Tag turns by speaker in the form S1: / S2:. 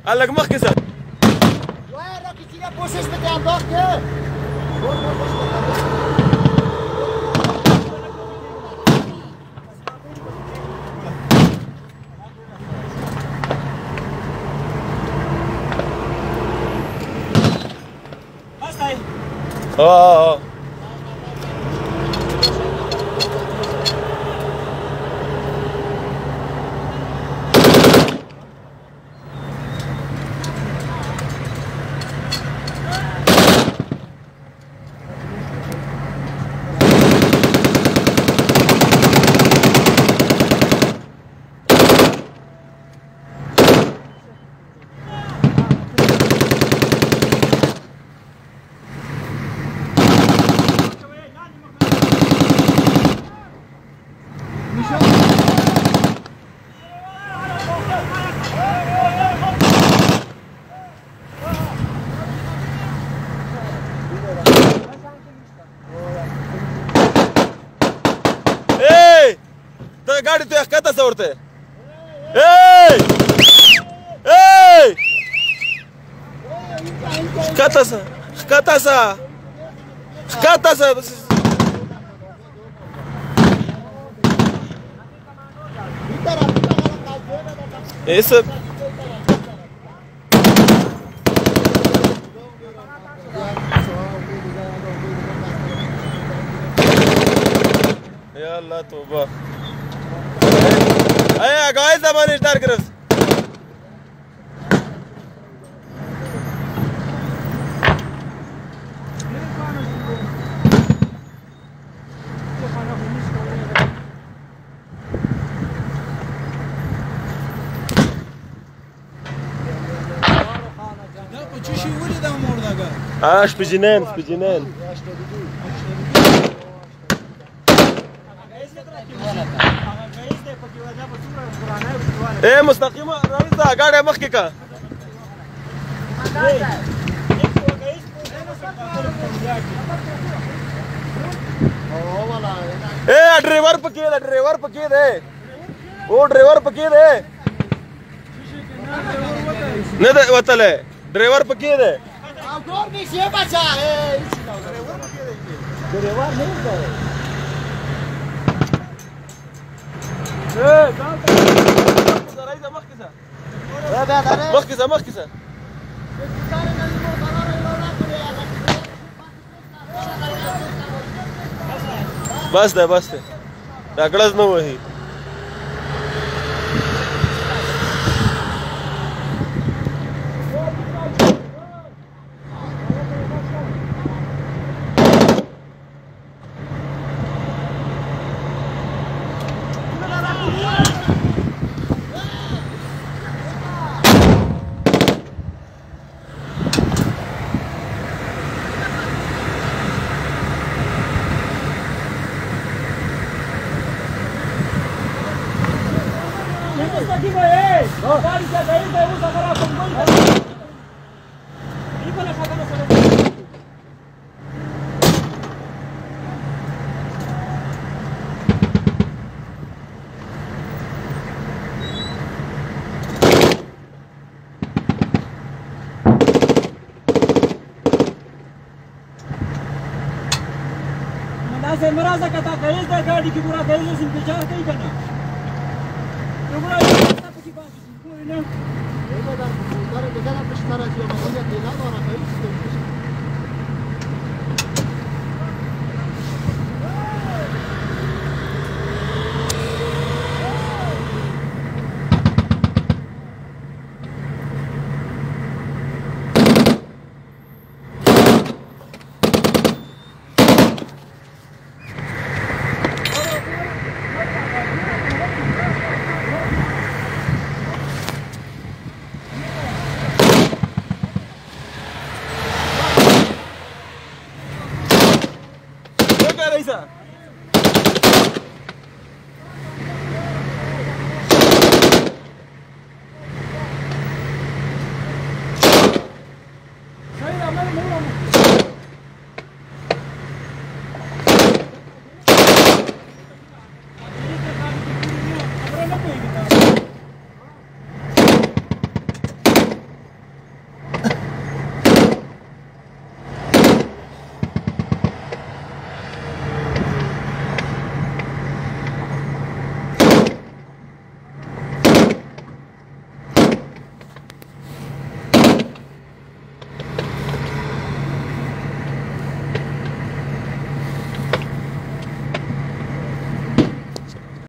S1: هلک مخکې شه.
S2: وای راکې کوشش بده انداخت که
S1: गाड़ी तो ښکته شه ورته. ښکته شه ښکته شه ښکته شه. ایسه یا الله توبه. ايه قاعد زمان اشتار كرس شبجنين شبجنين. ايه مستقيمة رئيسة قاعدة مخكي کا. ايه ड्राइवर पकी है ड्राइवर पकी है वो ड्राइवर पकी है नहीं दे वतले ड्राइवर पकी है
S2: और भी से बचा है ड्राइवर नहीं है
S1: مخكسة مخكسة بس ده بس ده راکړز نه وهي.
S3: से मराजा कता गैस दा गाड़ी की पूरा गैस से इंतजार कई करना तो पूरा रास्ता पे की बात कोई ना ये बता उधर देखा ना पिछला राज्य में हो गया तेला और